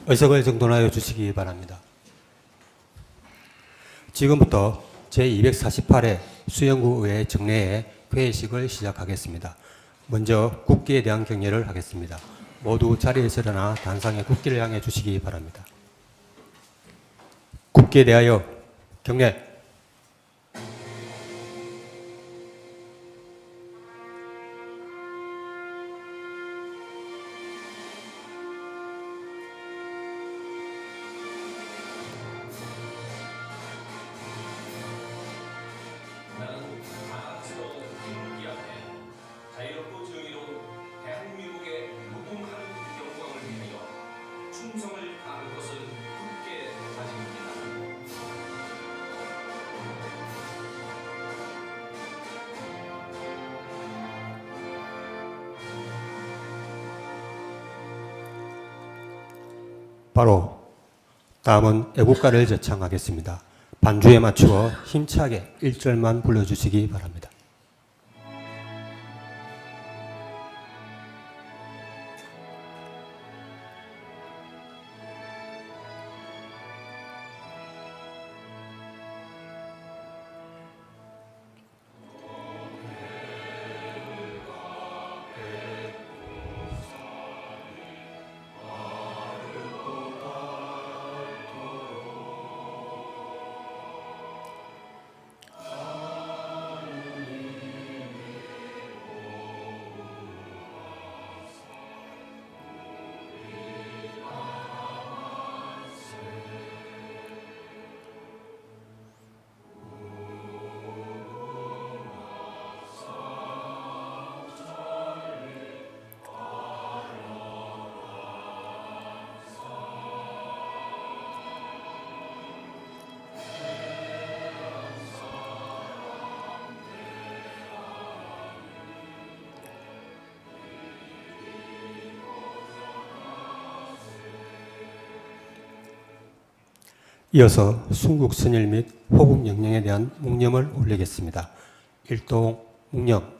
의석을 정돈하여 주시기 바랍니다. 지금부터 제248회 수영구의회 정례회 회의식을 시작하겠습니다. 먼저 국기에 대한 경례를 하겠습니다. 모두 자리에서 일어나 단상에 국기를 향해 주시기 바랍니다. 국기에 대하여 경례. 바로 다음은 애국가를 제창하겠습니다. 반주에 맞추어 힘차게 1절만 불러주시기 바랍니다. 이어서 순국 선일 및 호국 영령에 대한 묵념을 올리겠습니다. 일동 묵념.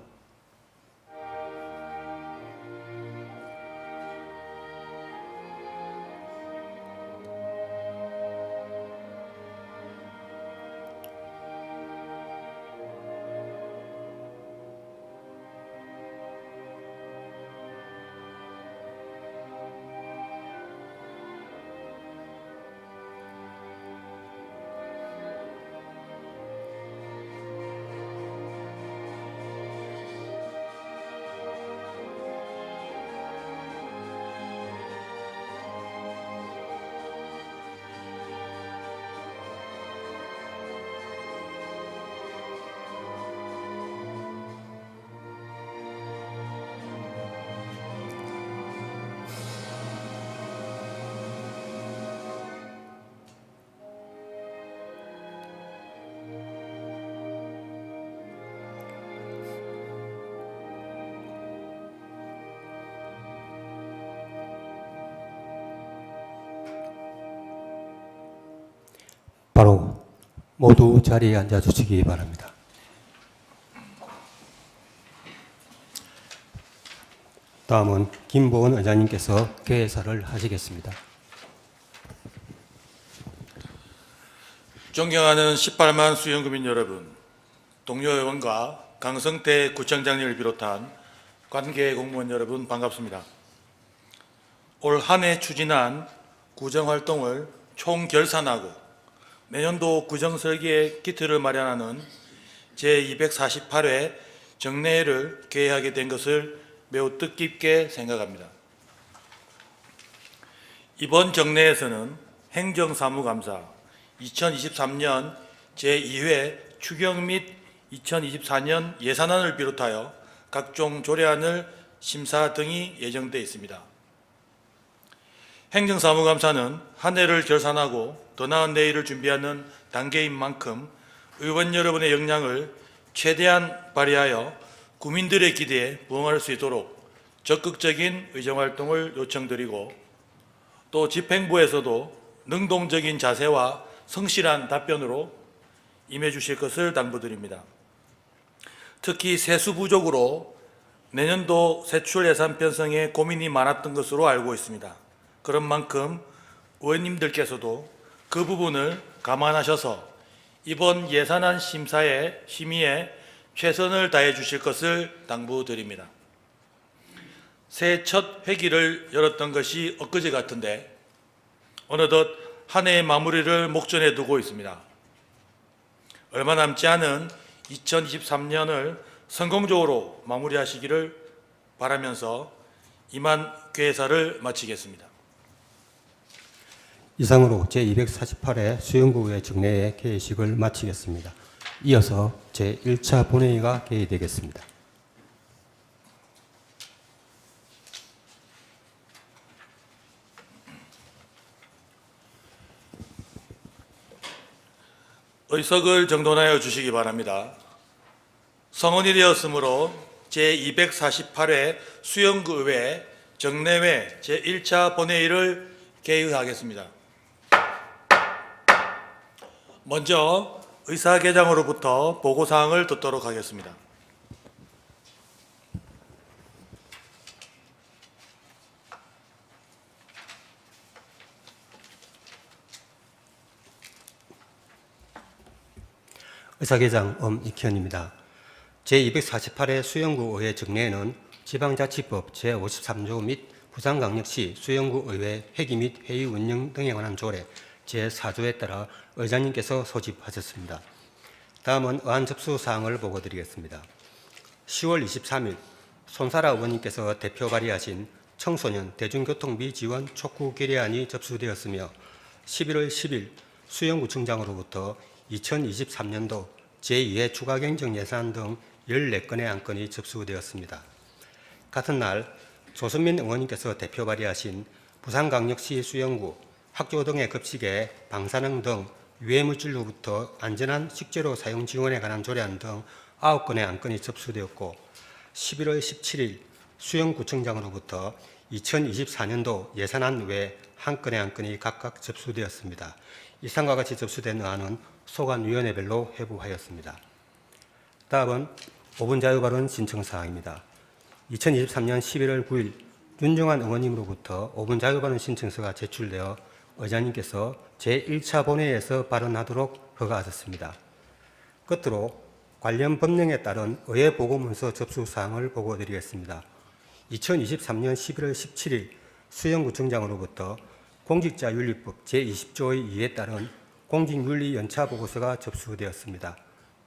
바로 모두 자리에 앉아주시기 바랍니다. 다음은 김보은 의장님께서 개회사를 하시겠습니다. 존경하는 18만 수영구민 여러분, 동료 의원과 강성태 구청장님을 비롯한 관계 공무원 여러분 반갑습니다. 올 한 해 추진한 구정활동을 총결산하고 내년도 구정설계의 기틀을 마련하는 제248회 정례회를 개회하게 된 것을 매우 뜻깊게 생각합니다. 이번 정례에서는 행정사무감사 2023년 제2회 추경 및 2024년 예산안을 비롯하여 각종 조례안을 심사 등이 예정되어 있습니다. 행정사무감사는 한 해를 결산하고 더 나은 내일을 준비하는 단계인 만큼 의원 여러분의 역량을 최대한 발휘하여 국민들의 기대에 부응할 수 있도록 적극적인 의정활동을 요청드리고, 또 집행부에서도 능동적인 자세와 성실한 답변으로 임해 주실 것을 당부드립니다. 특히 세수 부족으로 내년도 세출 예산 편성에 고민이 많았던 것으로 알고 있습니다. 그런 만큼 의원님들께서도 그 부분을 감안하셔서 이번 예산안 심의에 최선을 다해 주실 것을 당부드립니다. 새해 첫 회기를 열었던 것이 엊그제 같은데 어느덧 한 해의 마무리를 목전에 두고 있습니다. 얼마 남지 않은 2023년을 성공적으로 마무리하시기를 바라면서 이만 개사를 마치겠습니다. 이상으로 제248회 수영구의회 정례회 개회식을 마치겠습니다. 이어서 제1차 본회의가 개의되겠습니다. 의석을 정돈하여 주시기 바랍니다. 성원이 되었으므로 제248회 수영구의회 정례회 제1차 본회의를 개의하겠습니다. 먼저 의사개장으로부터 보고사항을 듣도록 하겠습니다. 의사개장 엄익현입니다. 제248회 수영구의회 정례회는 지방자치법 제53조 및 부산광역시 수영구의회 회기 및 회의 운영 등에 관한 조례 제4조에 따라 의장님께서 소집하셨습니다. 다음은 의안 접수 사항을 보고드리겠습니다. 10월 23일 손사라 의원님께서 대표 발의하신 청소년 대중교통비 지원 촉구 결의안이 접수되었으며 11월 10일 수영구청장으로부터 2023년도 제2회 추가 경정 예산 등 14건의 안건이 접수되었습니다. 같은 날 조선민 의원님께서 대표 발의하신 부산광역시 수영구 학교 등의 급식에 방사능 등 유해물질로부터 안전한 식재료 사용 지원에 관한 조례안 등 9건의 안건이 접수되었고 11월 17일 수영구청장으로부터 2024년도 예산안 외 1건의 안건이 각각 접수되었습니다. 이상과 같이 접수된 의안은 소관위원회별로 회부하였습니다. 다음은 5분 자유발언 신청사항입니다. 2023년 11월 9일 윤정환 의원님으로부터 5분 자유발언 신청서가 제출되어 의장님께서 제1차 본회의에서 발언하도록 허가하셨습니다. 끝으로 관련 법령에 따른 의회 보고문서 접수 사항을 보고드리겠습니다. 2023년 11월 17일 수영구청장으로부터 공직자윤리법 제20조의 2에 따른 공직윤리 연차 보고서가 접수되었습니다.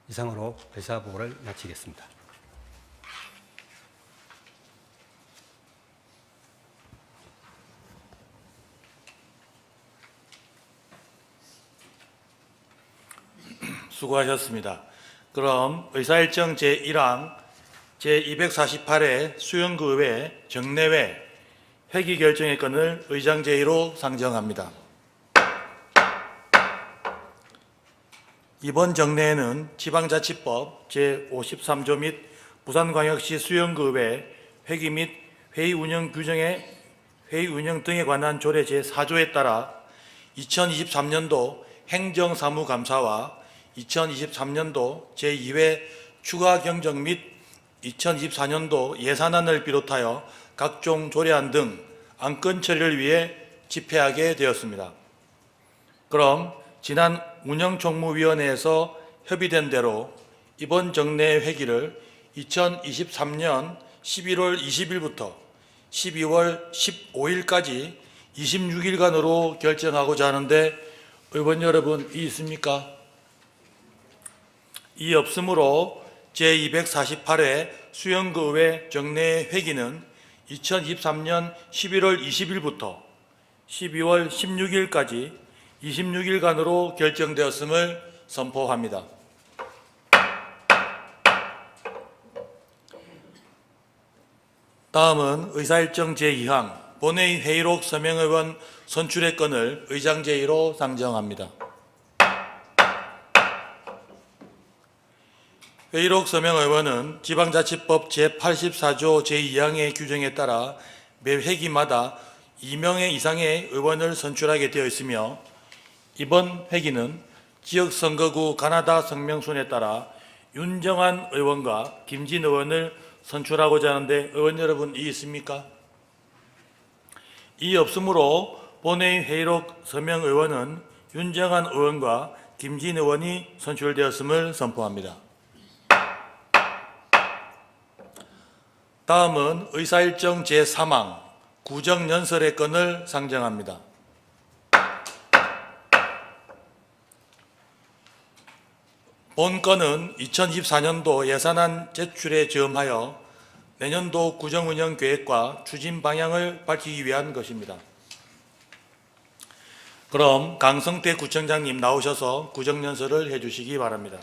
이상으로 회사 보고를 마치겠습니다. 수고하셨습니다. 그럼 의사일정 제1항 제248회 수영구의회 정례회 회기 결정의 건을 의장 제의로 상정합니다. 이번 정례회는 지방자치법 제53조 및 부산광역시 수영구의회 회기 및 회의 운영 등에 관한 조례 제4조에 따라 2023년도 행정사무감사와 2023년도 제2회 추가 경정 및 2024년도 예산안을 비롯하여 각종 조례안 등 안건 처리를 위해 집회하게 되었습니다. 그럼 지난 운영총무위원회에서 협의된 대로 이번 정례 회기를 2023년 11월 20일부터 12월 15일까지 26일간으로 결정하고자 하는데 의원 여러분 이 있습니까? 이 없으므로 제248회 수영구의회 정례 회기는 2023년 11월 20일부터 12월 16일까지 26일간으로 결정되었음을 선포합니다. 다음은 의사일정 제2항 본회의 회의록 서명의원 선출의 건을 의장 제의로 상정합니다. 회의록 서명의원은 지방자치법 제84조 제2항의 규정에 따라 매 회기마다 2명 이상의 의원을 선출하게 되어 있으며 이번 회기는 지역선거구 가나다 성명순에 따라 윤정환 의원과 김진 의원을 선출하고자 하는데 의원 여러분 이 있습니까? 이 없으므로 본회의 회의록 서명 의원은 윤정한 의원과 김진 의원이 선출되었음을 선포합니다. 다음은 의사일정 제3항 구정연설의 건을 상정합니다. 본 건은 2024년도 예산안 제출에 저음하여 내년도 구정운영 계획과 추진 방향을 밝히기 위한 것입니다. 그럼 강성태 구청장님 나오셔서 구정연설을 해주시기 바랍니다.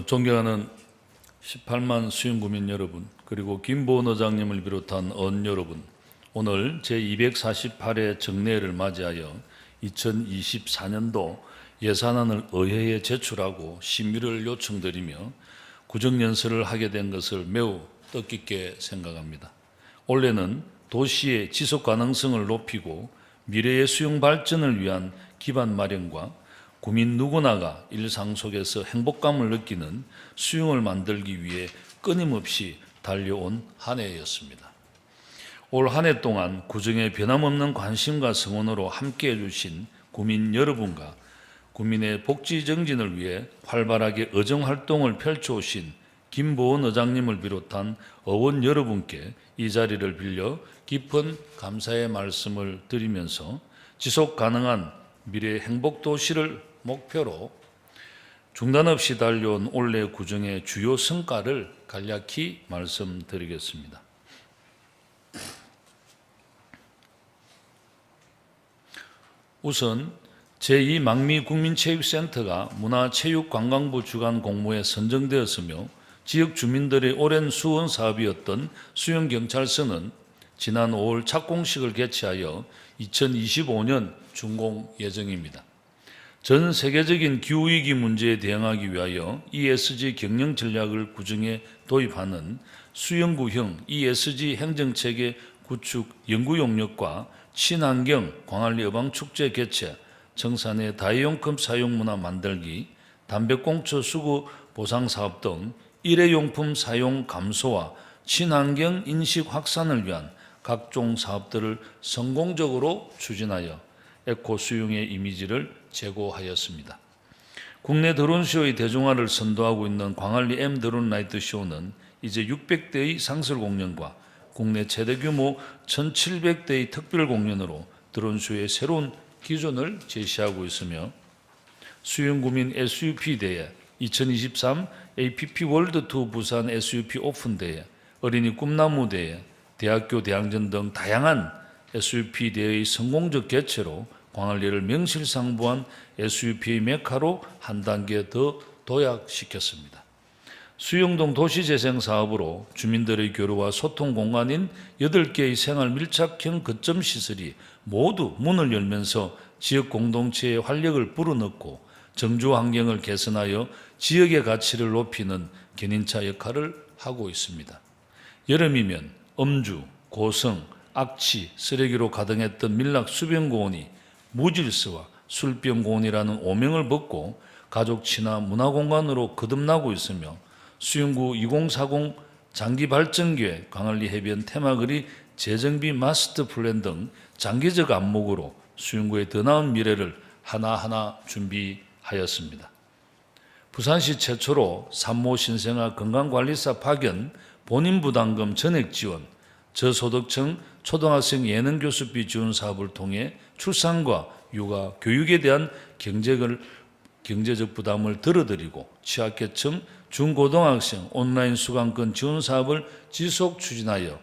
존경하는 18만 수영구민 여러분, 그리고 김보은 의장님을 비롯한 의원 여러분, 오늘 제248회 정례를 맞이하여 2024년도 예산안을 의회에 제출하고 심의를 요청드리며 구정연설을 하게 된 것을 매우 뜻깊게 생각합니다. 올해는 도시의 지속 가능성을 높이고 미래의 수용 발전을 위한 기반 마련과 국민 누구나가 일상 속에서 행복감을 느끼는 수용을 만들기 위해 끊임없이 달려온 한 해였습니다. 올 한 해 동안 구정에 변함없는 관심과 성원으로 함께해 주신 국민 여러분과 국민의 복지 정진을 위해 활발하게 의정활동을 펼쳐오신 김보은 의장님을 비롯한 의원 여러분께 이 자리를 빌려 깊은 감사의 말씀을 드리면서 지속 가능한 미래 행복도시를 목표로 중단 없이 달려온 올해 구정의 주요 성과를 간략히 말씀드리겠습니다. 우선 제2망미국민체육센터가 문화체육관광부 주관 공모에 선정되었으며 지역 주민들의 오랜 수원 사업이었던 수영경찰서는 지난 5월 착공식을 개최하여 2025년 준공 예정입니다. 전 세계적인 기후위기 문제에 대응하기 위하여 ESG 경영 전략을 구정에 도입하는 수영구형 ESG 행정체계 구축 연구 용역과 친환경 광안리 어방축제 개최, 청산의 다회용품 사용 문화 만들기, 담배꽁초 수거 보상 사업 등 일회용품 사용 감소와 친환경 인식 확산을 위한 각종 사업들을 성공적으로 추진하여 에코 수용의 이미지를 제고하였습니다. 국내 드론쇼의 대중화를 선도하고 있는 광안리 M 드론 라이트 쇼는 이제 600대의 상설 공연과 국내 최대 규모 1,700대의 특별 공연으로 드론쇼의 새로운 기존을 제시하고 있으며 수영구민 SUP 대회, 2023 APP 월드2 부산 SUP 오픈 대회, 어린이 꿈나무 대회, 대학교 대항전 등 다양한 SUP 대회의 성공적 개최로 광안리를 명실상부한 SUP의 메카로 한 단계 더 도약시켰습니다. 수영동 도시재생 사업으로 주민들의 교류와 소통 공간인 8개의 생활 밀착형 거점 시설이 모두 문을 열면서 지역 공동체의 활력을 불어넣고 정주 환경을 개선하여 지역의 가치를 높이는 견인차 역할을 하고 있습니다. 여름이면 음주, 고성, 악취, 쓰레기로 가득했던 밀락 수변공원이 무질서와 술병공원이라는 오명을 벗고 가족 친화 문화공간으로 거듭나고 있으며 수영구 2040 장기발전계획, 광안리 해변 테마거리 재정비 마스터 플랜 등 장기적 안목으로 수영구의 더 나은 미래를 하나하나 준비하였습니다. 부산시 최초로 산모 신생아 건강관리사 파견, 본인 부담금 전액 지원, 저소득층 초등학생 예능교습비 지원 사업을 통해 출산과 육아, 교육에 대한 경제적 부담을 덜어드리고 취약계층, 중고등학생 온라인 수강권 지원 사업을 지속 추진하여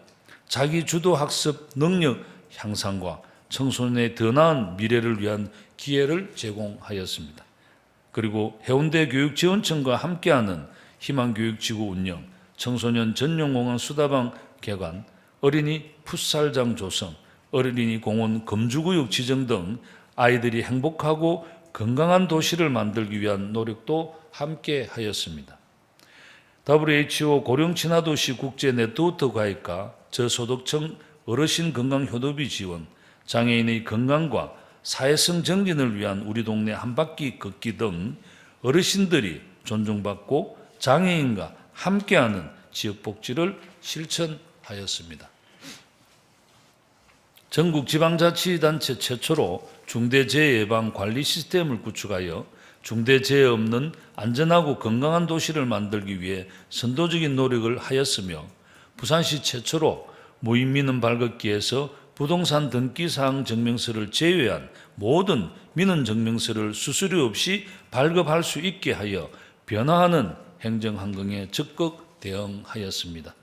자기주도 학습 능력 향상과 청소년의 더 나은 미래를 위한 기회를 제공하였습니다. 그리고 해운대 교육지원청과 함께하는 희망교육지구 운영, 청소년 전용공원 수다방 개관, 어린이 풋살장 조성, 어린이 공원 금주구역 지정 등 아이들이 행복하고 건강한 도시를 만들기 위한 노력도 함께 하였습니다. WHO 고령친화도시 국제 네트워크 가입과 저소득층 어르신 건강 효도비 지원, 장애인의 건강과 사회성 정진을 위한 우리 동네 한바퀴 걷기 등 어르신들이 존중받고 장애인과 함께하는 지역복지를 실천하였습니다. 전국 지방자치단체 최초로 중대재해 예방 관리 시스템을 구축하여 중대재해 없는 안전하고 건강한 도시를 만들기 위해 선도적인 노력을 하였으며, 부산시 최초로 무인민원 발급기에서 부동산 등기사항 증명서를 제외한 모든 민원 증명서를 수수료 없이 발급할 수 있게 하여 변화하는 행정환경에 적극 대응하였습니다.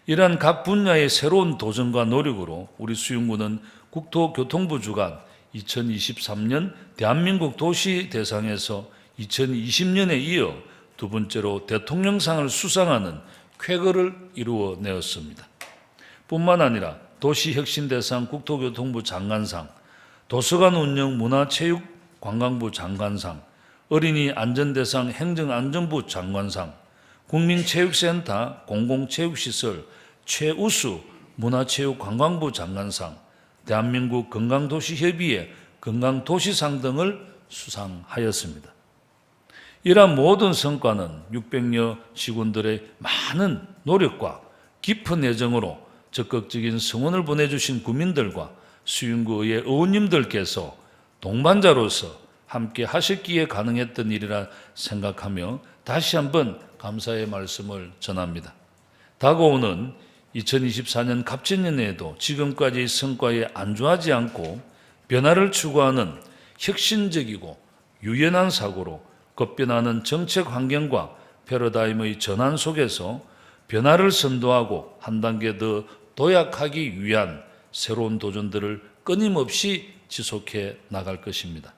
이러한 각 분야의 새로운 도전과 노력으로 우리 수영구는 국토교통부 주관 2023년 대한민국 도시 대상에서 2020년에 이어 두 번째로 대통령상을 수상하는 쾌거를 이루어내었습니다. 뿐만 아니라 도시혁신대상 국토교통부 장관상, 도서관 운영 문화체육관광부 장관상, 어린이 안전대상 행정안전부 장관상, 국민체육센터 공공체육시설 최우수 문화체육관광부 장관상, 대한민국 건강도시협의회 건강도시상 등을 수상하였습니다. 이러한 모든 성과는 600여 직원들의 많은 노력과 깊은 애정으로 적극적인 성원을 보내주신 구민들과 수윤구의 의원님들께서 동반자로서 함께 하셨기에 가능했던 일이라 생각하며 다시 한번 감사의 말씀을 전합니다. 다가오는 2024년 갑진년에도 지금까지의 성과에 안주하지 않고 변화를 추구하는 혁신적이고 유연한 사고로 급변하는 정책 환경과 패러다임의 전환 속에서 변화를 선도하고 한 단계 더 도약하기 위한 새로운 도전들을 끊임없이 지속해 나갈 것입니다.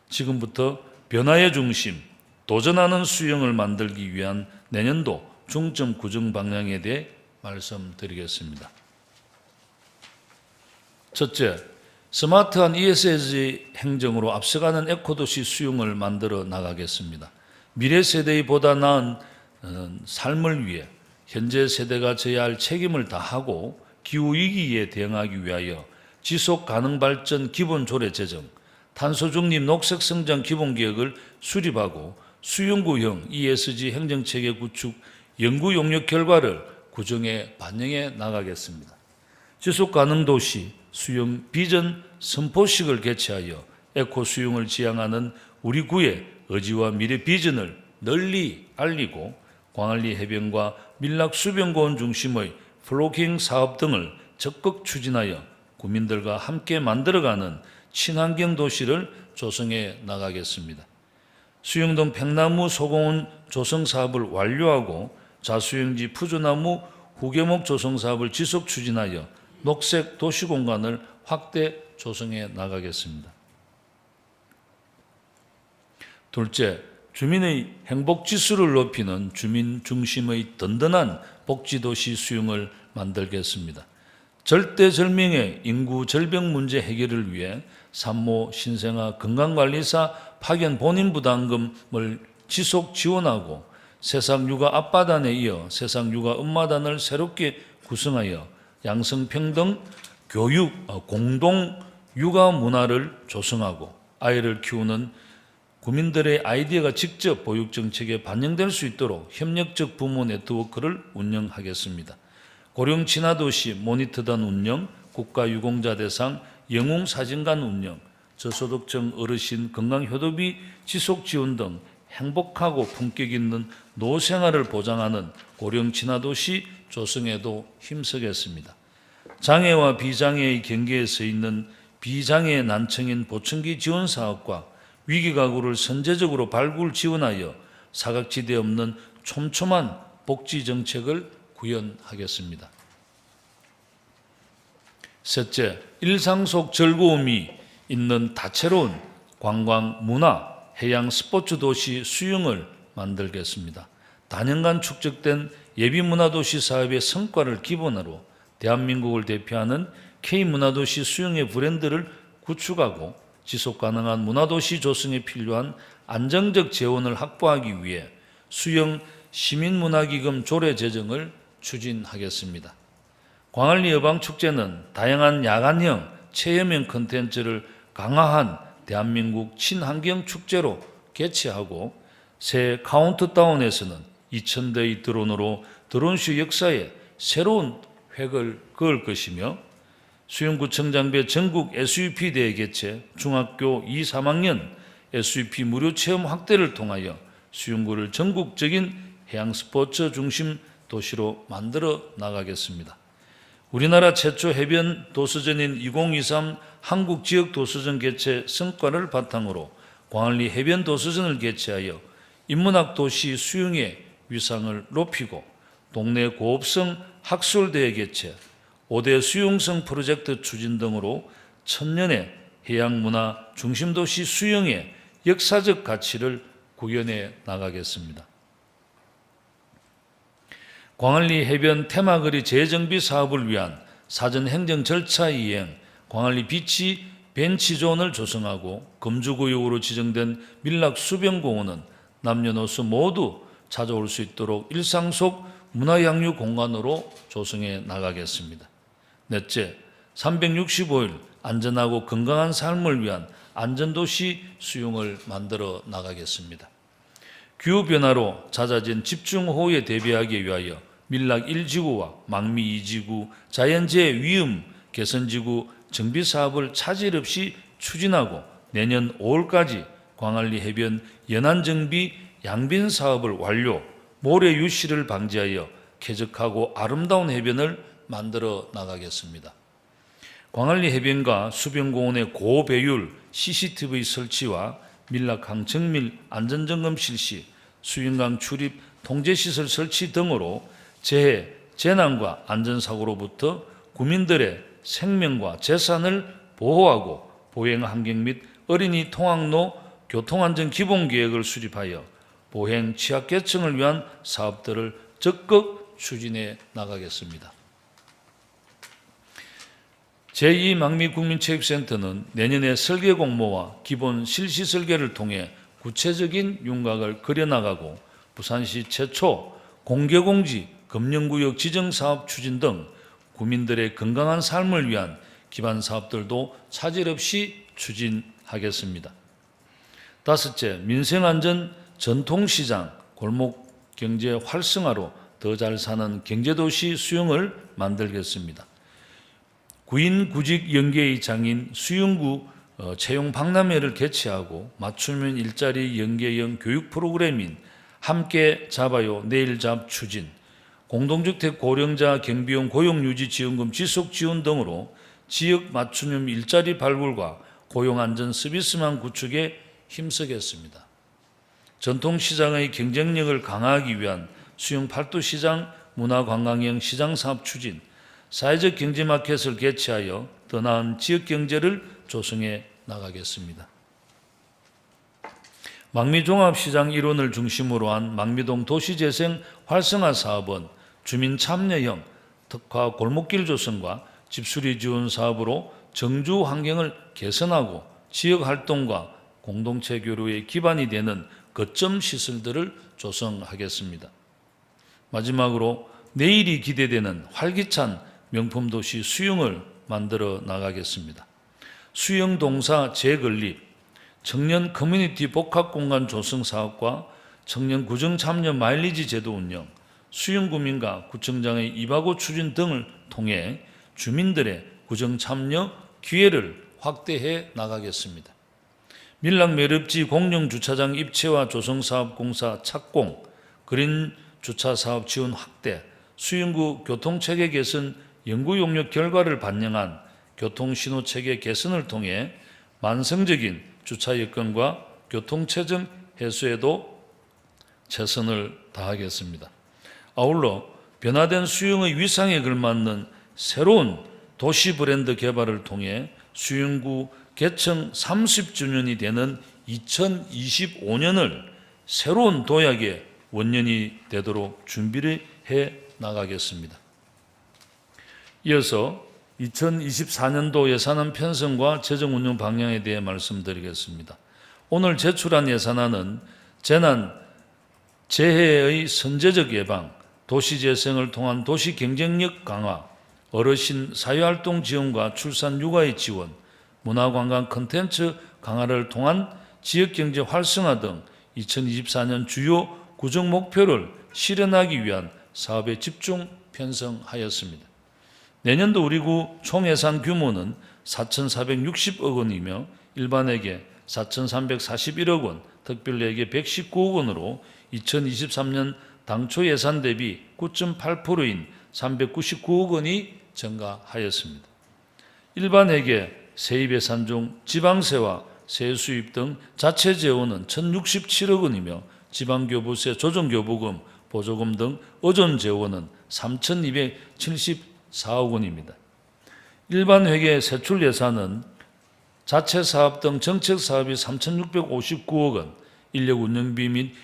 지금부터 변화의 중심, 도전하는 수영을 만들기 위한 내년도 중점 구정 방향에 대해 말씀드리겠습니다. 첫째, 스마트한 ESG 행정으로 앞서가는 에코도시 수용을 만들어 나가겠습니다. 미래 세대의 보다 나은 삶을 위해 현재 세대가 져야 할 책임을 다하고 기후위기에 대응하기 위하여 지속가능발전 기본조례 제정, 탄소중립 녹색성장 기본계획을 수립하고 수용구형 ESG 행정체계 구축 연구 용역 결과를 구정에 반영해 나가겠습니다. 지속가능도시 수용 비전 선포식을 개최하여 에코 수용을 지향하는 우리 구의 의지와 미래 비전을 널리 알리고 광안리 해변과 밀락 수변공원 중심의 플로깅 사업 등을 적극 추진하여 구민들과 함께 만들어가는 친환경 도시를 조성해 나가겠습니다. 수영동 팽나무 소공원 조성 사업을 완료하고 자수영지 푸주나무 후계목 조성 사업을 지속 추진하여 녹색 도시 공간을 확대 조성해 나가겠습니다. 둘째, 주민의 행복지수를 높이는 주민 중심의 든든한 복지도시 수용을 만들겠습니다. 절대절명의 인구 절벽 문제 해결을 위해 산모 신생아 건강관리사 파견 본인 부담금을 지속 지원하고 세상육아 아빠단에 이어 세상육아 엄마단을 새롭게 구성하여 양성평등 교육 공동 육아 문화를 조성하고 아이를 키우는 구민들의 아이디어가 직접 보육정책에 반영될 수 있도록 협력적 부모 네트워크를 운영하겠습니다. 고령 친화도시 모니터단 운영, 국가유공자 대상 영웅사진관 운영, 저소득층 어르신 건강효도비 지속지원 등 행복하고 품격 있는 노생활을 보장하는 고령 친화도시 조성에도 힘쓰겠습니다. 장애와 비장애의 경계에 서 있는 비장애 난청인 보청기 지원 사업과 위기가구를 선제적으로 발굴 지원하여 사각지대 없는 촘촘한 복지 정책을 구현하겠습니다. 셋째, 일상 속 즐거움이 있는 다채로운 관광, 문화, 해양 스포츠 도시 수용을 만들겠습니다. 단연간 축적된 예비문화도시 사업의 성과를 기본으로 대한민국을 대표하는 K문화도시 수용의 브랜드를 구축하고 지속가능한 문화도시 조성에 필요한 안정적 재원을 확보하기 위해 수용 시민문화기금 조례 제정을 추진하겠습니다. 광안리 여방축제는 다양한 야간형, 체험형 콘텐츠를 강화한 대한민국 친환경 축제로 개최하고 새 카운트다운에서는 2000대의 드론으로 드론쇼 역사에 새로운 획을 그을 것이며 수영구청장배 전국 SUP 대회 개최, 중학교 2, 3학년 SUP 무료 체험 확대를 통하여 수영구를 전국적인 해양 스포츠 중심 도시로 만들어 나가겠습니다. 우리나라 최초 해변 도서전인 2023 한국 지역 도서전 개최 성과를 바탕으로 광안리 해변 도서전을 개최하여 인문학 도시 수영의 위상을 높이고 동네 고업성 학술대회 개최, 5대 수용성 프로젝트 추진 등으로 천년의 해양문화 중심도시 수영의 역사적 가치를 구현해 나가겠습니다. 광안리 해변 테마거리 재정비 사업을 위한 사전 행정 절차 이행, 광안리 비치 벤치존을 조성하고 금주구역으로 지정된 밀락 수변공원은 남녀노소 모두 찾아올 수 있도록 일상 속 문화양육 공간으로 조성해 나가겠습니다. 넷째, 365일 안전하고 건강한 삶을 위한 안전도시 수용을 만들어 나가겠습니다. 기후변화로 잦아진 집중호우에 대비하기 위하여 밀락 1지구와 망미 2지구 자연재해 위험 개선지구 정비사업을 차질 없이 추진하고 내년 5월까지 광안리 해변 연안정비 양빈 사업을 완료, 모래 유실을 방지하여 쾌적하고 아름다운 해변을 만들어 나가겠습니다. 광안리 해변과 수변공원의 고배율 CCTV 설치와 밀락항 정밀 안전점검 실시, 수영강 출입 통제시설 설치 등으로 재해, 재난과 안전사고로부터 국민들의 생명과 재산을 보호하고 보행 환경 및 어린이 통학로 교통안전 기본계획을 수립하여 보행 취약계층을 위한 사업들을 적극 추진해 나가겠습니다. 제2망미국민체육센터는 내년에 설계 공모와 기본 실시 설계를 통해 구체적인 윤곽을 그려나가고 부산시 최초 공개공지 금연구역 지정사업 추진 등 국민들의 건강한 삶을 위한 기반 사업들도 차질 없이 추진하겠습니다. 다섯째, 민생안전 전통시장 골목경제 활성화로 더 잘 사는 경제도시 수영을 만들겠습니다. 구인 구직 연계의 장인 수영구 채용 박람회를 개최하고 맞춤형 일자리 연계형 교육 프로그램인 함께 잡아요 내일 잡 추진, 공동주택 고령자 경비용 고용유지지원금 지속지원 등으로 지역 맞춤형 일자리 발굴과 고용안전 서비스망 구축에 힘쓰겠습니다. 전통시장의 경쟁력을 강화하기 위한 수영 팔도시장 문화관광형 시장사업 추진, 사회적 경제마켓을 개최하여 더 나은 지역경제를 조성해 나가겠습니다. 망미종합시장 일원을 중심으로 한 망미동 도시재생 활성화 사업은 주민 참여형 특화 골목길 조성과 집수리 지원 사업으로 정주 환경을 개선하고 지역활동과 공동체 교류의 기반이 되는 거점 시설들을 조성하겠습니다. 마지막으로 내일이 기대되는 활기찬 명품도시 수영을 만들어 나가겠습니다. 수영동사 재건립, 청년 커뮤니티 복합공간 조성 사업과 청년 구정 참여 마일리지 제도 운영, 수영구민과 구청장의 이바고 추진 등을 통해 주민들의 구정 참여 기회를 확대해 나가겠습니다. 밀락 매립지 공영주차장 입체화 조성사업공사 착공, 그린 주차사업 지원 확대, 수영구 교통체계 개선 연구용역 결과를 반영한 교통신호체계 개선을 통해 만성적인 주차여건과 교통체증 해소에도 최선을 다하겠습니다. 아울러 변화된 수영의 위상에 걸맞는 새로운 도시 브랜드 개발을 통해 수영구 개청 30주년이 되는 2025년을 새로운 도약의 원년이 되도록 준비를 해 나가겠습니다. 이어서 2024년도 예산안 편성과 재정 운영 방향에 대해 말씀드리겠습니다. 오늘 제출한 예산안은 재난, 재해의 선제적 예방, 도시 재생을 통한 도시 경쟁력 강화, 어르신 사회활동 지원과 출산 육아의 지원, 문화관광 콘텐츠 강화를 통한 지역경제 활성화 등 2024년 주요 구정 목표를 실현하기 위한 사업에 집중 편성하였습니다. 내년도 우리 구 총예산 규모는 4,460억 원이며 일반회계 4,341억 원, 특별회계 119억 원으로 2023년 당초 예산 대비 9.8%인 399억 원이 증가하였습니다. 일반회계 세입 예산 중 지방세와 세수입 등 자체 재원은 1,067억 원이며 지방교부세 조정교부금, 보조금 등 의존 재원은 3,274억 원입니다. 일반회계 세출 예산은 자체 사업 등 정책 사업이 3,659억 원, 인력 운영비 및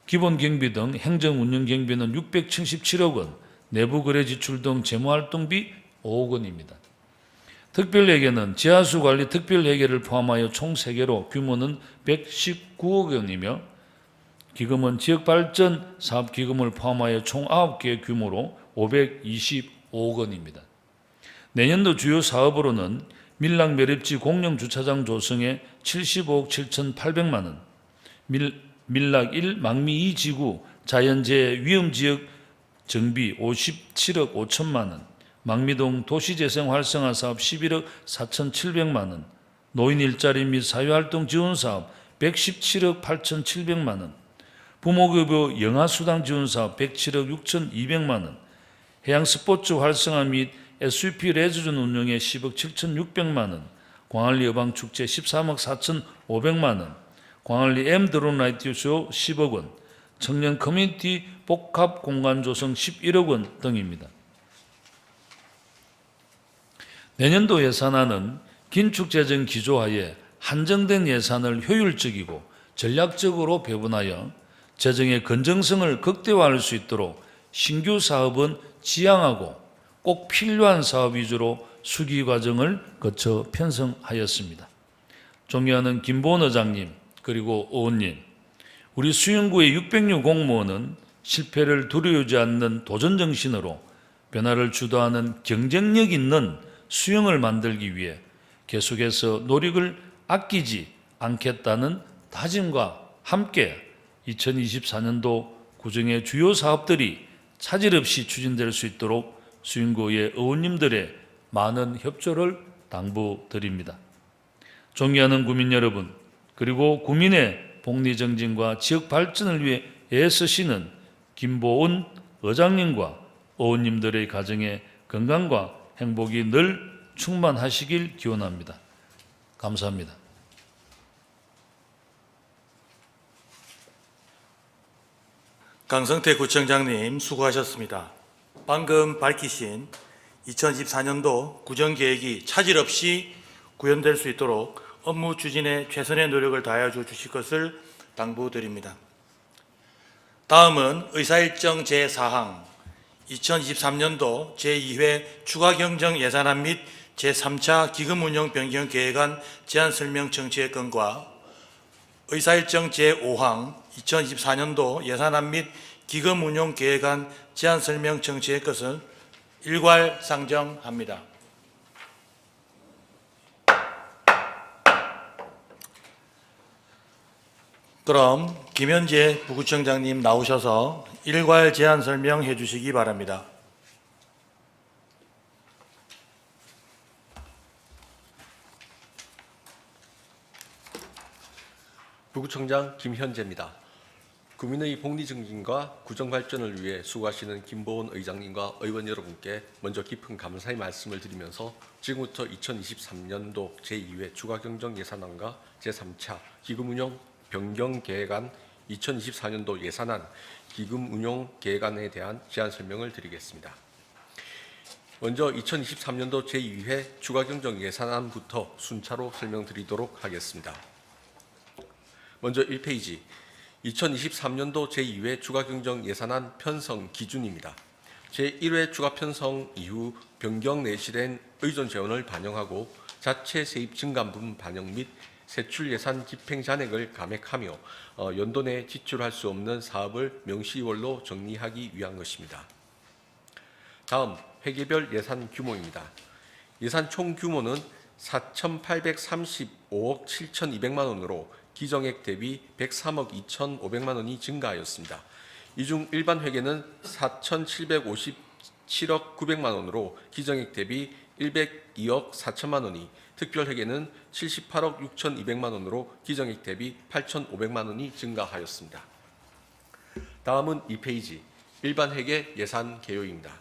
기본 경비 등 행정 운영 경비는 677억 원, 내부 거래 지출 등 재무활동비 5억 원입니다. 특별회계는 지하수 관리 특별회계를 포함하여 총 3개로 규모는 119억 원이며 기금은 지역발전 사업기금을 포함하여 총 9개의 규모로 525억 원입니다. 내년도 주요 사업으로는 밀락 매립지 공영주차장 조성에 75억 7,800만 원, 밀락 1 망미 2지구 자연재해 위험지역 정비 57억 5천만 원, 망미동 도시재생 활성화 사업 11억 4,700만 원, 노인 일자리 및 사회활동 지원 사업 117억 8,700만 원, 부모급여 영아수당 지원 사업 107억 6,200만 원, 해양 스포츠 활성화 및 SUP 레저존 운영에 10억 7,600만 원, 광안리 여방축제 13억 4,500만 원, 광안리 M 드론 라이트 쇼 10억 원, 청년 커뮤니티 복합 공간 조성 11억 원 등입니다. 내년도 예산안은 긴축 재정 기조하에 한정된 예산을 효율적이고 전략적으로 배분하여 재정의 건전성을 극대화할 수 있도록 신규 사업은 지양하고 꼭 필요한 사업 위주로 수기 과정을 거쳐 편성하였습니다. 존경하는 김보은 의장님 그리고 의원님, 우리 수영구의 606 공무원은 실패를 두려워하지 않는 도전정신으로 변화를 주도하는 경쟁력 있는 수영을 만들기 위해 계속해서 노력을 아끼지 않겠다는 다짐과 함께 2024년도 구정의 주요 사업들이 차질 없이 추진될 수 있도록 수영구의 의원님들의 많은 협조를 당부드립니다. 존경하는 국민 여러분, 그리고 국민의 복리 정진과 지역 발전을 위해 애쓰시는 김보은 의장님과 의원님들의 가정에 건강과 행복이 늘 충만하시길 기원합니다. 감사합니다. 강성태 구청장님 수고하셨습니다. 방금 밝히신 2024년도 구정계획이 차질 없이 구현될 수 있도록 업무 추진에 최선의 노력을 다하여 주실 것을 당부드립니다. 다음은 의사일정 제4항 2023년도 제2회 추가경정 예산안 및 제3차 기금운용 변경 계획안 제안 설명 청취의 건과 의사일정 제5항 2024년도 예산안 및 기금운용 계획안 제안 설명 청취의 것은 일괄 상정합니다. 그럼 김현재 부구청장님 나오셔서 일괄 제안 설명해 주시기 바랍니다. 부구청장 김현재입니다. 국민의 복리 증진과 구정 발전을 위해 수고하시는 김보은 의장님과 의원 여러분께 먼저 깊은 감사의 말씀을 드리면서 지금부터 2023년도 제2회 추가경정 예산안과 제3차 기금운용 변경 계획안 2024년도 예산안 기금운용 계획안에 대한 제안 설명을 드리겠습니다. 먼저 2023년도 제2회 추가경정 예산안부터 순차로 설명드리도록 하겠습니다. 먼저 1페이지 2023년도 제2회 추가경정 예산안 편성 기준입니다. 제1회 추가 편성 이후 변경 내실엔 의존 재원을 반영하고 자체 세입 증감분 반영 및 세출 예산 집행 잔액을 감액하며 연도 내 지출할 수 없는 사업을 명시월로 정리하기 위한 것입니다. 다음 회계별 예산 규모입니다. 예산 총 규모는 4,835억 7,200만 원으로 기정액 대비 103억 2,500만 원이 증가하였습니다. 이 중 일반 회계는 4,757억 900만 원으로 기정액 대비 102억 4천만 원이, 특별 회계는 78억 6,200만 원으로 기정액 대비 8,500만 원이 증가하였습니다. 다음은 2페이지 일반 회계 예산 개요입니다.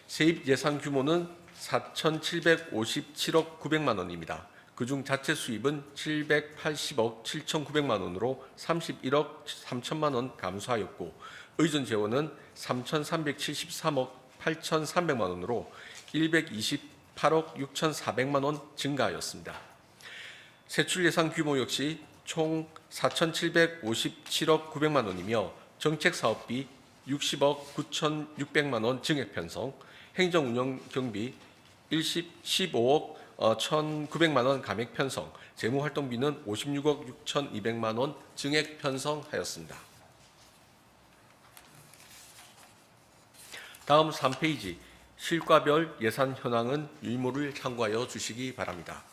세입 예산 규모는 4,757억 900만 원입니다. 그중 자체 수입은 780억 7,900만 원으로 31억 3천만 원 감소하였고, 의존 재원은 3,373억 8,300만 원으로 128억 6,400만 원 증가하였습니다. 세출 예산 규모 역시 총 4,757억 900만 원이며 정책 사업비 60억 9,600만 원 증액 편성, 행정 운영 경비 15억 1,900만 원 감액 편성, 재무 활동비는 56억 6,200만 원 증액 편성하였습니다. 다음 3페이지 실과별 예산 현황은 유의무를 참고하여 주시기 바랍니다.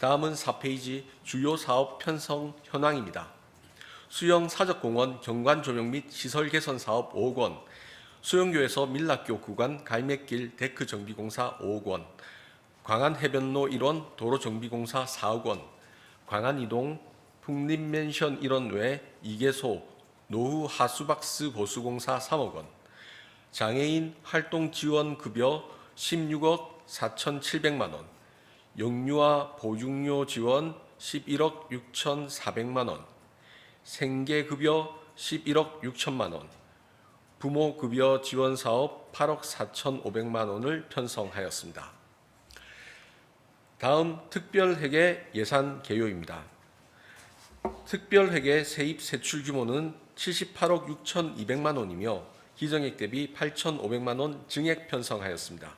다음은 4페이지 주요 사업 편성 현황입니다. 수영 사적공원 경관 조명 및 시설 개선 사업 5억 원, 수영교에서 밀락교 구간 갈매길 데크 정비공사 5억 원, 광안 해변로 1원 도로 정비공사 4억 원, 광안 이동 풍림맨션 1원 외 2개소 노후 하수박스 보수공사 3억 원, 장애인 활동 지원 급여 16억 4,700만 원, 영유아 보육료 지원 11억 6,400만 원, 생계급여 11억 6천만 원, 부모급여 지원 사업 8억 4,500만 원을 편성하였습니다. 다음 특별회계 예산 개요입니다. 특별회계 세입 세출 규모는 78억 6,200만 원이며 기정액 대비 8,500만 원 증액 편성하였습니다.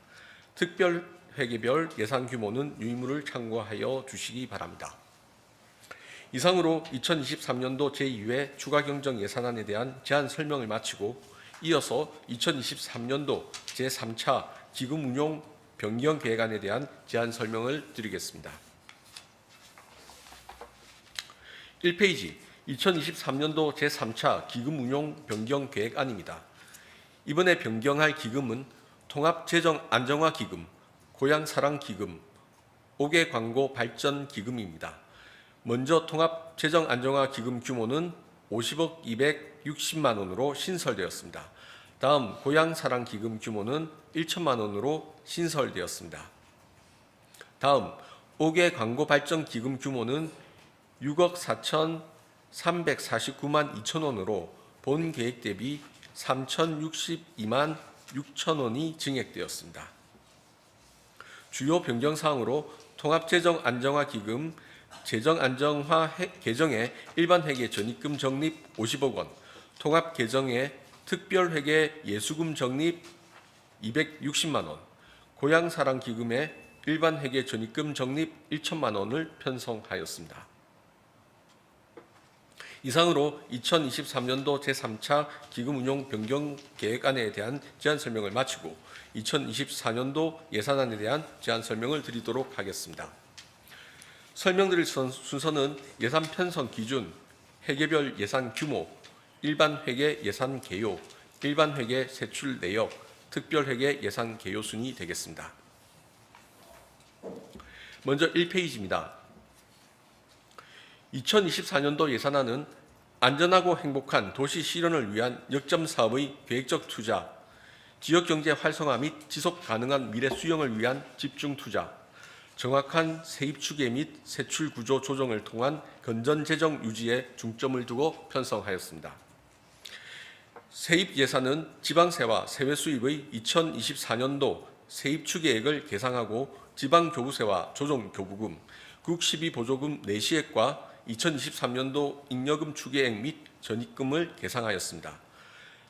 특별회계별 예산 규모는 유의무를 참고하여 주시기 바랍니다. 이상으로 2023년도 제2회 추가경정 예산안에 대한 제안 설명을 마치고, 이어서 2023년도 제3차 기금운용 변경 계획안에 대한 제안 설명을 드리겠습니다. 1페이지 2023년도 제3차 기금운용 변경 계획안입니다. 이번에 변경할 기금은 통합재정안정화기금, 고향사랑기금, 5개 광고 발전 기금입니다. 먼저 통합재정안정화기금 규모는 50억 260만 원으로 신설되었습니다. 다음 고향사랑기금 규모는 1천만 원으로 신설되었습니다. 다음 5개 광고 발전 기금 규모는 6억 4,349만 2천 원으로 본 계획 대비 3,062만 6천 원이 증액되었습니다. 주요 변경사항으로 통합재정안정화기금 재정안정화 계정의 일반회계 전입금 적립 50억 원, 통합계정의 특별회계 예수금 적립 260만 원, 고향사랑기금의 일반회계 전입금 적립 1천만 원을 편성하였습니다. 이상으로 2023년도 제3차 기금운용 변경 계획안에 대한 제안 설명을 마치고 2024년도 예산안에 대한 제안 설명을 드리도록 하겠습니다. 설명드릴 순서는 예산 편성 기준, 회계별 예산 규모, 일반 회계 예산 개요, 일반 회계 세출 내역, 특별 회계 예산 개요 순이 되겠습니다. 먼저 1페이지입니다. 2024년도 예산안은 안전하고 행복한 도시 실현을 위한 역점 사업의 계획적 투자, 지역경제 활성화 및 지속 가능한 미래 수용을 위한 집중 투자, 정확한 세입 추계 및 세출 구조 조정을 통한 건전 재정 유지에 중점을 두고 편성하였습니다. 세입 예산은 지방세와 세외 수입의 2024년도 세입 추계액을 계상하고 지방교부세와 조정교부금, 국12 보조금 내시액과 2023년도 잉여금 추계액 및 전입금을 계상하였습니다.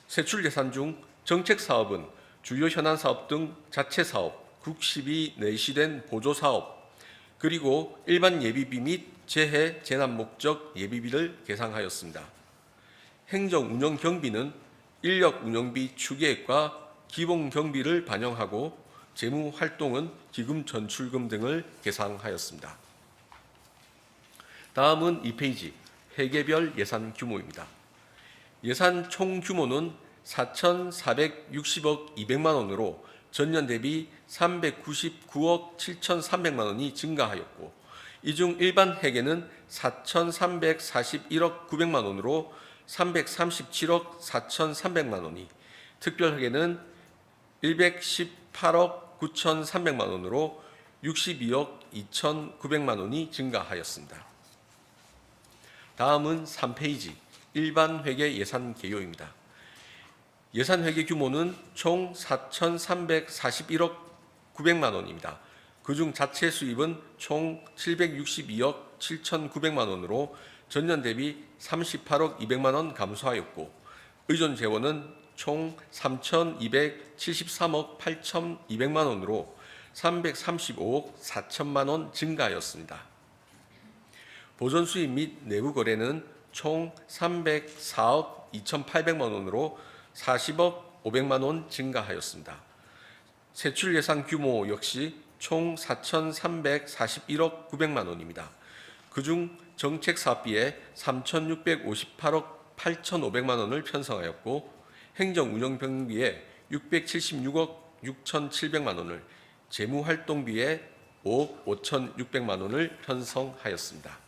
세출 예산 중 정책사업은 주요 현안사업 등 자체사업, 국12 내시된 보조사업, 그리고 일반 예비비 및 재해 재난 목적 예비비를 계상하였습니다. 행정운영 경비는 인력 운영비 추계액과 기본 경비를 반영하고 재무 활동은 기금 전출금 등을 계상하였습니다. 다음은 2페이지 회계별 예산 규모입니다. 예산 총 규모는 4,460억 200만 원으로 전년 대비 399억 7,300만 원이 증가하였고, 이 중 일반 회계는 4,341억 900만 원으로 337억 4,300만 원이, 특별 회계는 118억 9,300만 원으로 62억 2,900만 원이 증가하였습니다. 다음은 3페이지 일반 회계 예산 개요입니다. 예산 회계 규모는 총 4,341억 900만 원입니다. 그중 자체 수입은 총 762억 7,900만 원으로 전년 대비 38억 200만 원 감소하였고, 의존 재원은 총 3,273억 8,200만 원으로 335억 4천만 원 증가하였습니다. 보존 수입 및 내부 거래는 총 304억 2,800만 원으로 40억 500만 원 증가하였습니다. 세출 예산 규모 역시 총 4,341억 900만 원입니다. 그중 정책 사업비에 3,658억 8,500만 원을 편성하였고, 행정 운영 병비에 676억 6,700만 원을, 재무 활동비에 5억 5,600만 원을 편성하였습니다.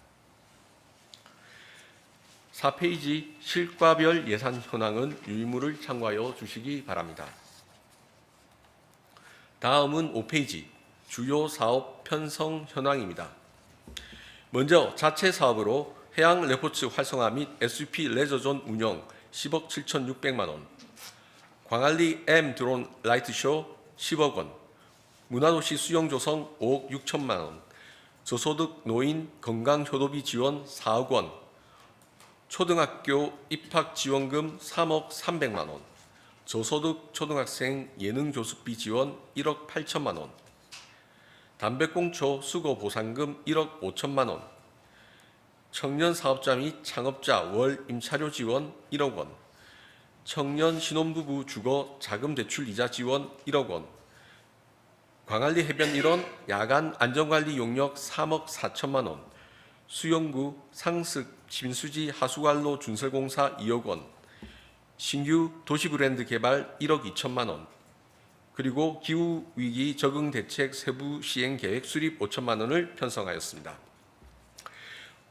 4페이지 실과별 예산 현황은 유의물을 참고하여 주시기 바랍니다. 다음은 5페이지 주요 사업 편성 현황입니다. 먼저 자체 사업으로 해양 레포츠 활성화 및 SUP 레저존 운영 10억 7,600만 원, 광안리 M 드론 라이트쇼 10억 원, 문화도시 수영 조성 5억 6천만 원, 저소득 노인 건강 효도비 지원 4억 원, 초등학교 입학 지원금 3억 300만 원, 저소득 초등학생 예능 교습비 지원 1억 8천만 원, 담배꽁초 수거 보상금 1억 5천만 원, 청년 사업자 및 창업자 월 임차료 지원 1억 원, 청년 신혼부부 주거 자금 대출 이자 지원 1억 원, 광안리 해변 일원 야간 안전관리 용역 3억 4천만 원, 수영구 상습 진수지 하수관로 준설공사 2억 원, 신규 도시브랜드 개발 1억 2천만 원, 그리고 기후위기 적응대책 세부 시행계획 수립 5천만 원을 편성하였습니다.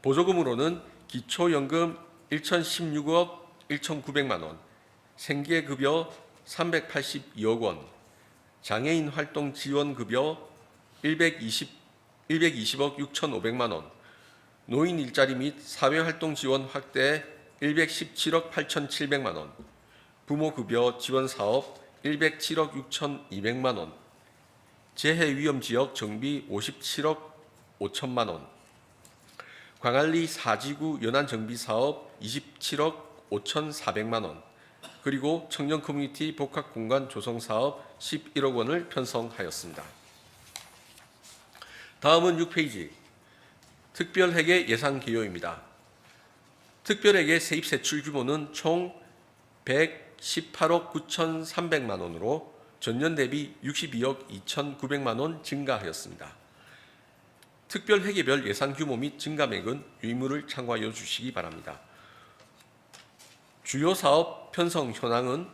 보조금으로는 기초연금 1,016억 1,900만 원, 생계급여 382억 원, 장애인 활동 지원급여 120억 6,500만 원, 노인 일자리 및 사회활동 지원 확대 117억 8,700만 원, 부모급여 지원 사업 107억 6,200만 원, 재해위험지역 정비 57억 5천만 원, 광안리 4지구 연안정비 사업 27억 5,400만 원, 그리고 청년 커뮤니티 복합공간 조성 사업 11억 원을 편성하였습니다. 다음은 6페이지 특별회계 예산 개요입니다. 특별회계 세입 세출 규모는 총 118억 9,300만 원으로 전년 대비 62억 2,900만 원 증가하였습니다. 특별회계별 예산 규모 및 증가액은 유의물을 참고하여 주시기 바랍니다. 주요 사업 편성 현황은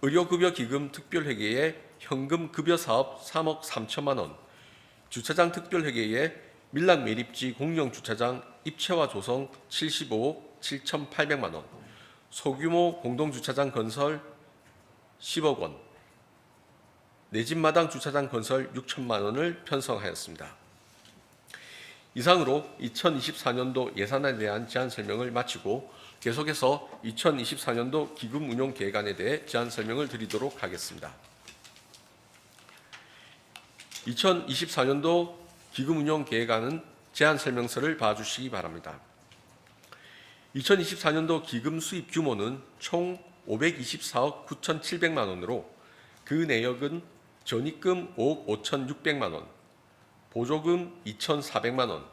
의료급여기금 특별회계의 현금급여사업 3억 3천만 원, 주차장 특별회계의 밀락매립지 공영주차장 입체화 조성 75억 7,800만 원, 소규모 공동주차장 건설 10억 원, 내 집 마당 주차장 건설 6천만 원을 편성하였습니다. 이상으로 2024년도 예산에 대한 제안 설명을 마치고 계속해서 2024년도 기금 운용 계획안에 대해 제안 설명을 드리도록 하겠습니다. 2024년도 기금 운용 계획안은 제안 설명서를 봐주시기 바랍니다. 2024년도 기금 수입 규모는 총 524억 9,700만 원으로 그 내역은 전입금 5억 5,600만 원, 보조금 2,400만 원,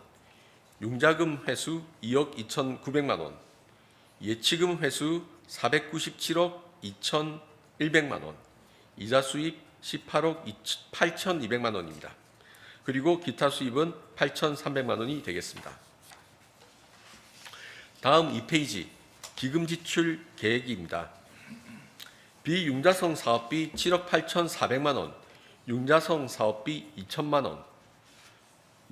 융자금 회수 2억 2,900만 원, 예치금 회수 497억 2,100만 원, 이자 수입 18억 8,200만 원입니다. 그리고 기타 수입은 8,300만 원이 되겠습니다. 다음 2페이지 기금 지출 계획입니다. 비융자성 사업비 7억 8,400만 원, 융자성 사업비 2천만 원,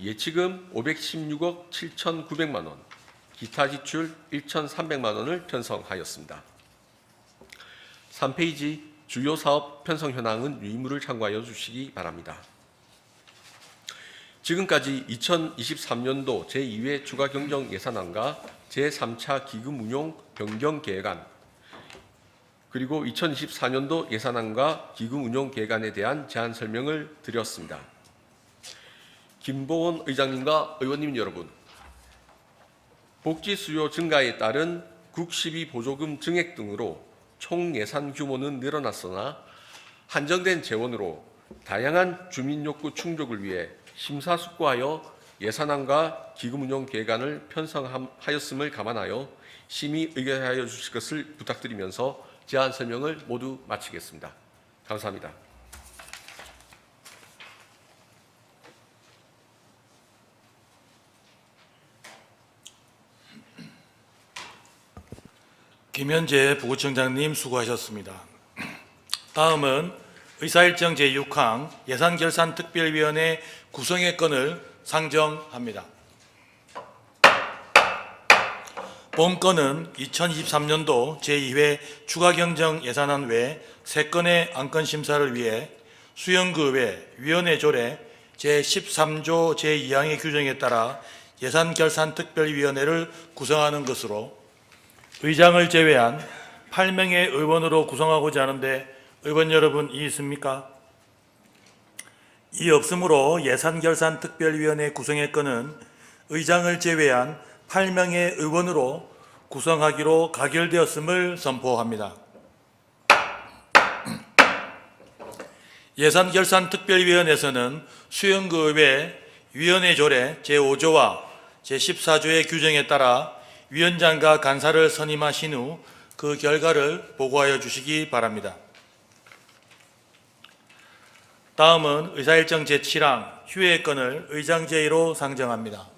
예치금 516억 7,900만 원, 기타 지출 1,300만 원을 편성하였습니다. 3페이지 주요 사업 편성 현황은 유의물을 참고하여 주시기 바랍니다. 지금까지 2023년도 제2회 추가 경정 예산안과 제3차 기금 운용 변경 계획안, 그리고 2024년도 예산안과 기금 운용 계획안에 대한 제안 설명을 드렸습니다. 김보원 의장님과 의원님 여러분, 복지 수요 증가에 따른 국시비 보조금 증액 등으로 총 예산 규모는 늘어났으나 한정된 재원으로 다양한 주민 욕구 충족을 위해 심사숙고하여 예산안과 기금운용 계획안을 편성하였음을 감안하여 심의 의결하여 주실 것을 부탁드리면서 제안 설명을 모두 마치겠습니다. 감사합니다. 김현재 부구청장님 수고하셨습니다. 다음은 의사일정 제6항 예산결산특별위원회 구성의 건을 상정합니다. 본 건은 2023년도 제2회 추가경정 예산안 외 3건의 안건 심사를 위해 수영구의회 위원회 조례 제13조 제2항의 규정에 따라 예산결산특별위원회를 구성하는 것으로 의장을 제외한 8명의 의원으로 구성하고자 하는데 의원 여러분 이의 있습니까? 이 없으므로 예산결산특별위원회 구성의 건은 의장을 제외한 8명의 의원으로 구성하기로 가결되었음을 선포합니다. 예산결산특별위원회에서는 수영구의회 위원회 조례 제5조와 제14조의 규정에 따라 위원장과 간사를 선임하신 후 그 결과를 보고하여 주시기 바랍니다. 다음은 의사일정 제7항 휴회 건을 의장 제의로 상정합니다.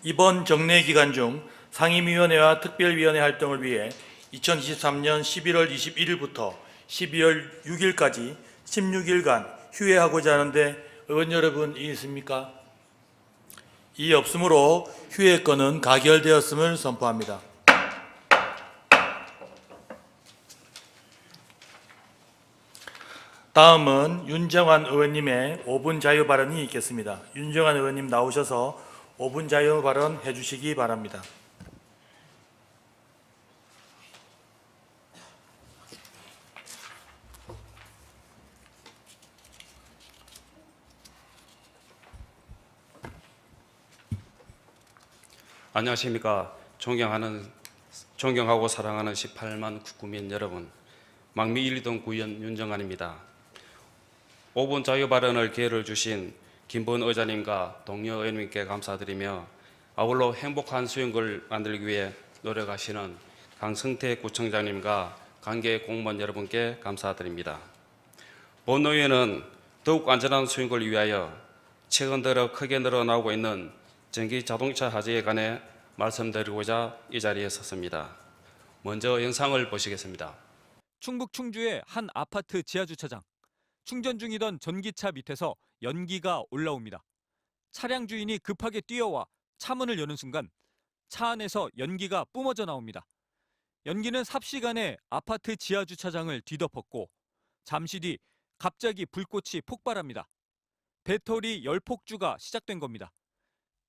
이번 정례 기간 중 상임위원회와 특별위원회 활동을 위해 2023년 11월 21일부터 12월 6일까지 16일간 휴회하고자 하는데 의원 여러분 이의 있습니까? 이 없으므로 휴회 건은 가결되었음을 선포합니다. 다음은 윤정환 의원님의 5분 자유 발언이 있겠습니다. 윤정환 의원님 나오셔서 5분 자유 발언 해주시기 바랍니다. 안녕하십니까. 존경하고 사랑하는 18만 국민 여러분, 망미 1동 구의원 윤정환입니다. 5분 자유 발언을 기회를 주신 김보원 의장님과 동료 의원님께 감사드리며 아울러 행복한 수영구를 만들기 위해 노력하시는 강성태 구청장님과 관계 공무원 여러분께 감사드립니다. 본 의회는 더욱 안전한 수영구를 위하여 최근 들어 크게 늘어나고 있는 전기 자동차 화재에 관해 말씀드리고자 이 자리에 섰습니다. 먼저 영상을 보시겠습니다. 충북 충주의 한 아파트 지하주차장. 충전 중이던 전기차 밑에서 연기가 올라옵니다. 차량 주인이 급하게 뛰어와 차문을 여는 순간 차 안에서 연기가 뿜어져 나옵니다. 연기는 삽시간에 아파트 지하주차장을 뒤덮었고 잠시 뒤 갑자기 불꽃이 폭발합니다. 배터리 열폭주가 시작된 겁니다.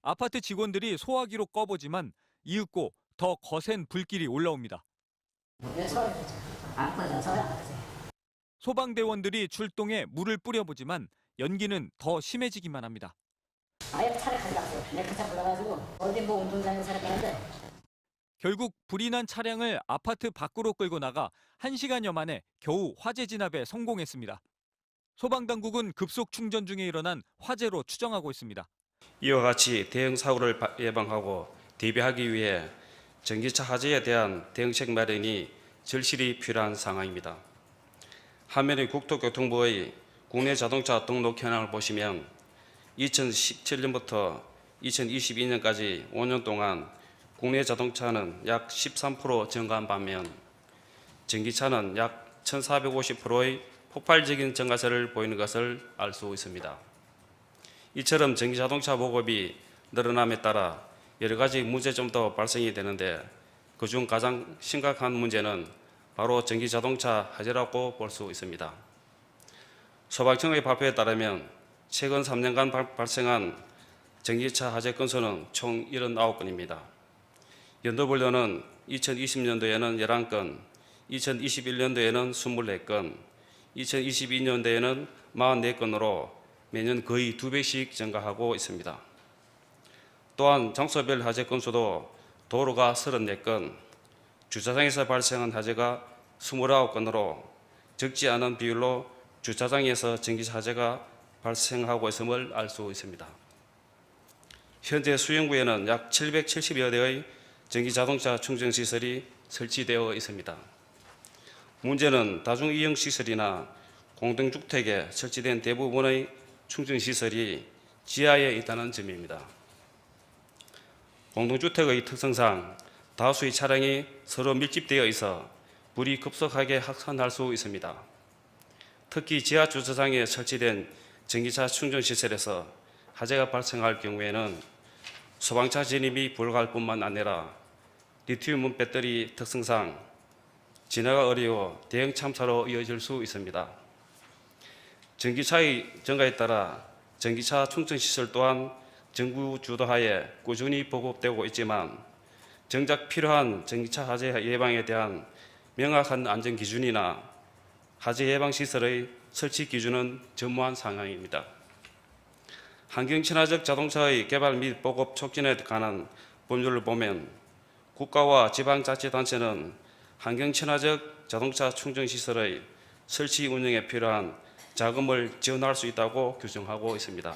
아파트 직원들이 소화기로 꺼보지만 이윽고 더 거센 불길이 올라옵니다. 소방대원들이 출동해 물을 뿌려보지만 연기는 더 심해지기만 합니다. 아예 차를 가져갔어요. 내 차 불러가지고 어디 뭐 운동장에서 살았다는데. 결국 불이 난 차량을 아파트 밖으로 끌고 나가 1시간여 만에 겨우 화재 진압에 성공했습니다. 소방당국은 급속 충전 중에 일어난 화재로 추정하고 있습니다. 이와 같이 대형 사고를 예방하고 대비하기 위해 전기차 화재에 대한 대응책 마련이 절실히 필요한 상황입니다. 한면의 국토교통부의 국내 자동차 등록 현황을 보시면 2017년부터 2022년까지 5년 동안 국내 자동차는 약 13% 증가한 반면 전기차는 약 1450%의 폭발적인 증가세를 보이는 것을 알 수 있습니다. 이처럼 전기자동차 보급이 늘어남에 따라 여러 가지 문제점도 발생이 되는데 그중 가장 심각한 문제는 바로 전기자동차 화재라고 볼 수 있습니다. 소방청의 발표에 따르면 최근 3년간 발생한 전기차 화재 건수는 총 79건입니다. 연도별로는 2020년도에는 11건, 2021년도에는 24건, 2022년도에는 44건으로 매년 거의 2배씩 증가하고 있습니다. 또한 장소별 화재 건수도 도로가 34건, 주차장에서 발생한 화재가 29건으로 적지 않은 비율로 주차장에서 전기차 화재가 발생하고 있음을 알 수 있습니다. 현재 수영구에는 약 770여 대의 전기자동차 충전시설이 설치되어 있습니다. 문제는 다중이용시설이나 공동주택에 설치된 대부분의 충전시설이 지하에 있다는 점입니다. 공동주택의 특성상 다수의 차량이 서로 밀집되어 있어 불이 급속하게 확산할 수 있습니다. 특히 지하 주차장에 설치된 전기차 충전시설에서 화재가 발생할 경우에는 소방차 진입이 불가할 뿐만 아니라 리튬 배터리 특성상 진화가 어려워 대형 참사로 이어질 수 있습니다. 전기차의 증가에 따라 전기차 충전시설 또한 정부 주도하에 꾸준히 보급되고 있지만 정작 필요한 전기차 화재 예방에 대한 명확한 안전 기준이나 화재 예방 시설의 설치 기준은 전무한 상황입니다. 환경친화적 자동차의 개발 및 보급 촉진에 관한 법률을 보면 국가와 지방자치단체는 환경친화적 자동차 충전시설의 설치 운영에 필요한 자금을 지원할 수 있다고 규정하고 있습니다.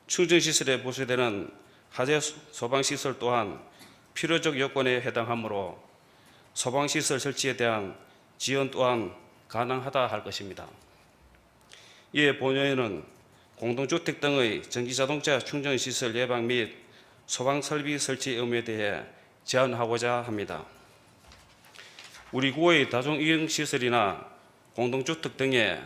충전시설에 부수되는 화재 소방시설 또한 필요적 요건에 해당하므로 소방시설 설치에 대한 지원 또한 가능하다 할 것입니다. 이에 본회의는 공동주택 등의 전기자동차 충전시설 예방 및 소방설비 설치 의무에 대해 제안하고자 합니다. 우리 구의 다중이용시설이나 공동주택 등에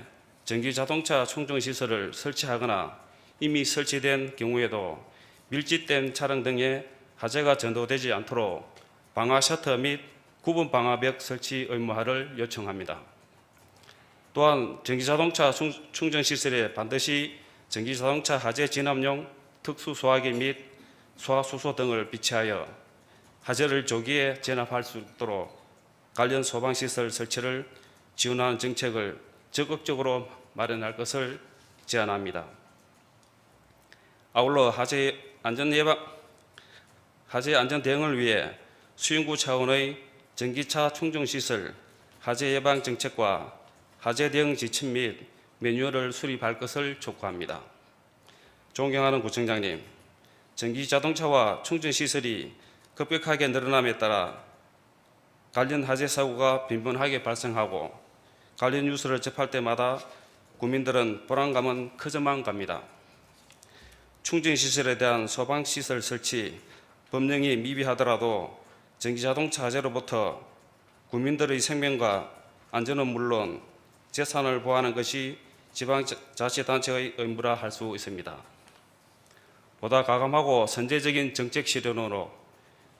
전기자동차 충전시설을 설치하거나 이미 설치된 경우에도 밀집된 차량 등에 화재가 전도되지 않도록 방화 셔터 및 구분 방화벽 설치 의무화를 요청합니다. 또한 전기자동차 충전시설에 반드시 전기자동차 화재 진압용 특수 소화기 및 소화수소 등을 비치하여 화재를 조기에 진압할 수 있도록 관련 소방시설 설치를 지원하는 정책을 적극적으로 마련할 것을 제안합니다. 아울러 화재 안전 대응을 위해 수영구 차원의 전기차 충전시설 화재 예방 정책과 화재 대응 지침 및 매뉴얼을 수립할 것을 촉구합니다. 존경하는 구청장님, 전기자동차와 충전시설이 급격하게 늘어남에 따라 관련 화재 사고가 빈번하게 발생하고 관련 뉴스를 접할 때마다 국민들은 불안감은 커져만 갑니다. 충전시설에 대한 소방시설 설치, 법령이 미비하더라도 전기자동차 화재로부터 국민들의 생명과 안전은 물론 재산을 보호하는 것이 지방자치단체의 의무라 할 수 있습니다. 보다 과감하고 선제적인 정책 실현으로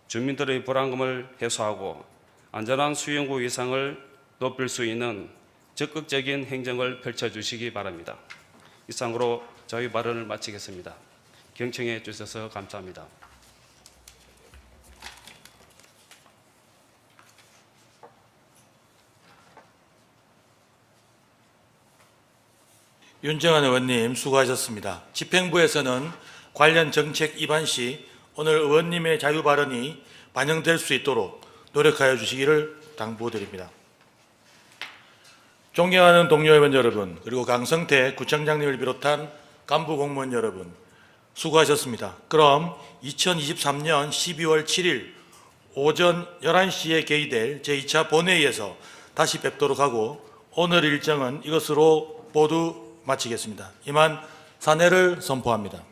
주민들의 불안감을 해소하고 안전한 수영구 위상을 높일 수 있는 적극적인 행정을 펼쳐주시기 바랍니다. 이상으로 저희 발언을 마치겠습니다. 경청해 주셔서 감사합니다. 윤정한 의원님 수고하셨습니다. 집행부에서는 관련 정책 입안 시 오늘 의원님의 자유 발언이 반영될 수 있도록 노력하여 주시기를 당부드립니다. 존경하는 동료 의원 여러분, 그리고 강성태 구청장님을 비롯한 간부 공무원 여러분, 수고하셨습니다. 그럼 2023년 12월 7일 오전 11시에 개의될 제2차 본회의에서 다시 뵙도록 하고 오늘 일정은 이것으로 모두 마치겠습니다. 이만 사내를 선포합니다.